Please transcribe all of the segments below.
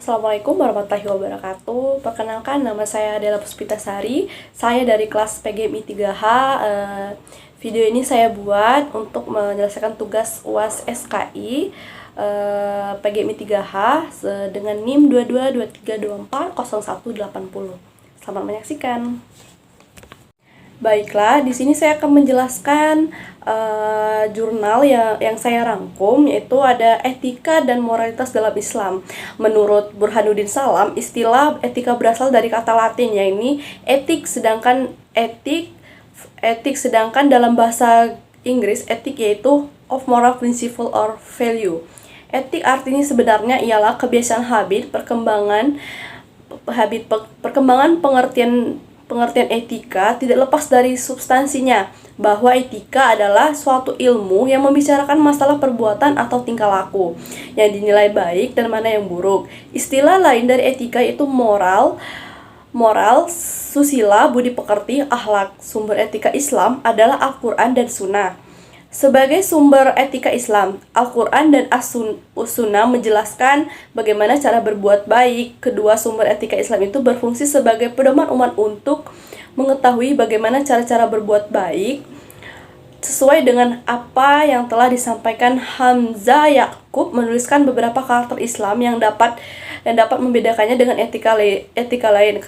Assalamualaikum warahmatullahi wabarakatuh. Perkenalkan, nama saya Della Puspitasari. Saya dari kelas PGMI 3H. Video ini saya buat untuk menyelesaikan tugas UAS SKI PGMI 3H dengan NIM 2223240180. Selamat menyaksikan. Baiklah, di sini saya akan menjelaskan jurnal yang saya rangkum, yaitu ada Etika dan Moralitas dalam Islam. Menurut Burhanuddin Salam, istilah etika berasal dari kata Latin, yaitu etik, sedangkan dalam bahasa Inggris etik yaitu of moral principle or value. Etik artinya sebenarnya ialah kebiasaan perkembangan pengertian etika tidak lepas dari substansinya, bahwa etika adalah suatu ilmu yang membicarakan masalah perbuatan atau tingkah laku yang dinilai baik dan mana yang buruk. Istilah lain dari etika itu moral, susila, budi pekerti, akhlak. Sumber etika Islam adalah Al-Quran dan Sunnah. Sebagai sumber etika Islam, Al-Quran dan As-Sunnah menjelaskan bagaimana cara berbuat baik. Kedua sumber etika Islam itu berfungsi sebagai pedoman umat untuk mengetahui bagaimana cara-cara berbuat baik sesuai dengan apa yang telah disampaikan. Hamzah Yakub menuliskan beberapa karakter Islam yang dapat membedakannya dengan etika lain.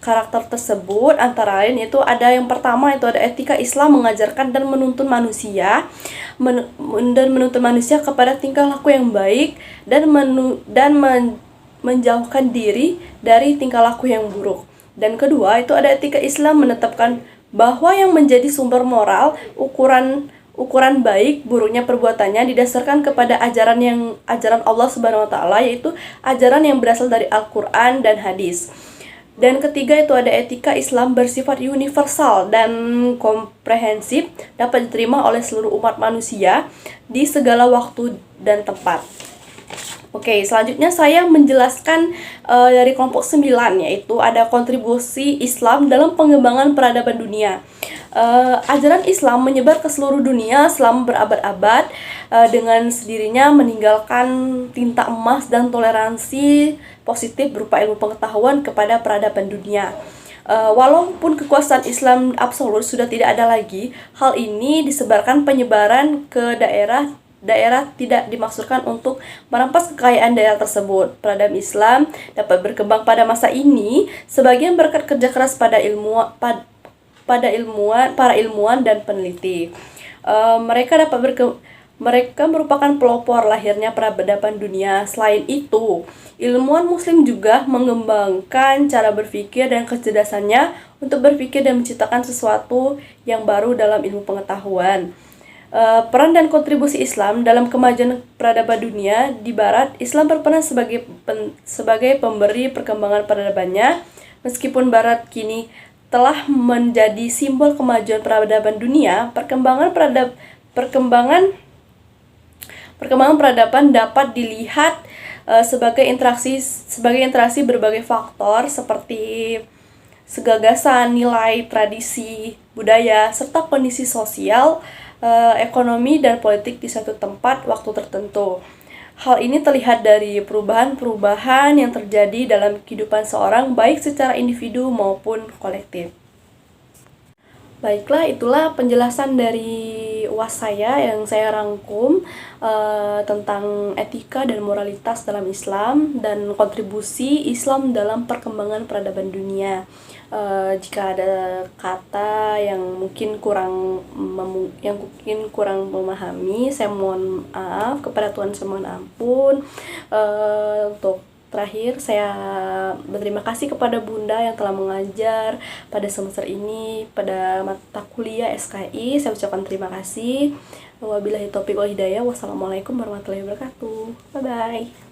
Karakter tersebut antara lain yaitu ada yang pertama, itu ada etika Islam mengajarkan dan menuntun manusia kepada tingkah laku yang baik dan menjauhkan diri dari tingkah laku yang buruk. Dan kedua, itu ada etika Islam menetapkan bahwa yang menjadi sumber moral, ukuran baik buruknya perbuatannya didasarkan kepada ajaran Allah Subhanahu wa taala, yaitu ajaran yang berasal dari Al-Qur'an dan hadis. Dan ketiga, itu ada etika Islam bersifat universal dan komprehensif, dapat diterima oleh seluruh umat manusia di segala waktu dan tempat. Oke, selanjutnya saya menjelaskan dari kelompok 9, yaitu ada kontribusi Islam dalam pengembangan peradaban dunia. Ajaran Islam menyebar ke seluruh dunia selama berabad-abad, dengan sendirinya meninggalkan tinta emas dan toleransi positif berupa ilmu pengetahuan kepada peradaban dunia. Walaupun kekuasaan Islam absolut sudah tidak ada lagi, hal ini disebarkan penyebaran ke daerah tidak dimaksudkan untuk merampas kekayaan daerah tersebut. Peradaban Islam dapat berkembang pada masa ini sebagian berkat kerja keras para ilmuwan dan peneliti. Mereka merupakan pelopor lahirnya peradaban dunia. Selain itu, ilmuwan muslim juga mengembangkan cara berpikir dan kecerdasannya untuk berpikir dan menciptakan sesuatu yang baru dalam ilmu pengetahuan. Peran dan kontribusi Islam dalam kemajuan peradaban dunia. Di Barat, Islam berperan sebagai pemberi perkembangan peradabannya. Meskipun Barat kini telah menjadi simbol kemajuan peradaban dunia, perkembangan peradaban dapat dilihat sebagai interaksi berbagai faktor seperti segagasan, nilai, tradisi, budaya, serta kondisi sosial, ekonomi, dan politik di suatu tempat waktu tertentu. Hal ini terlihat dari perubahan-perubahan yang terjadi dalam kehidupan seorang, baik secara individu maupun kolektif. Baiklah, itulah penjelasan dari UAS saya yang saya rangkum tentang etika dan moralitas dalam Islam dan kontribusi Islam dalam perkembangan peradaban dunia. Jika ada kata yang mungkin kurang memahami, saya mohon maaf. Kepada Tuhan saya mohon ampun. Untuk terakhir, saya berterima kasih kepada Bunda yang telah mengajar pada semester ini pada mata kuliah SKI. Saya ucapkan terima kasih. Wabillahi taufiq wal hidayah. Wassalamualaikum warahmatullahi wabarakatuh. Bye bye.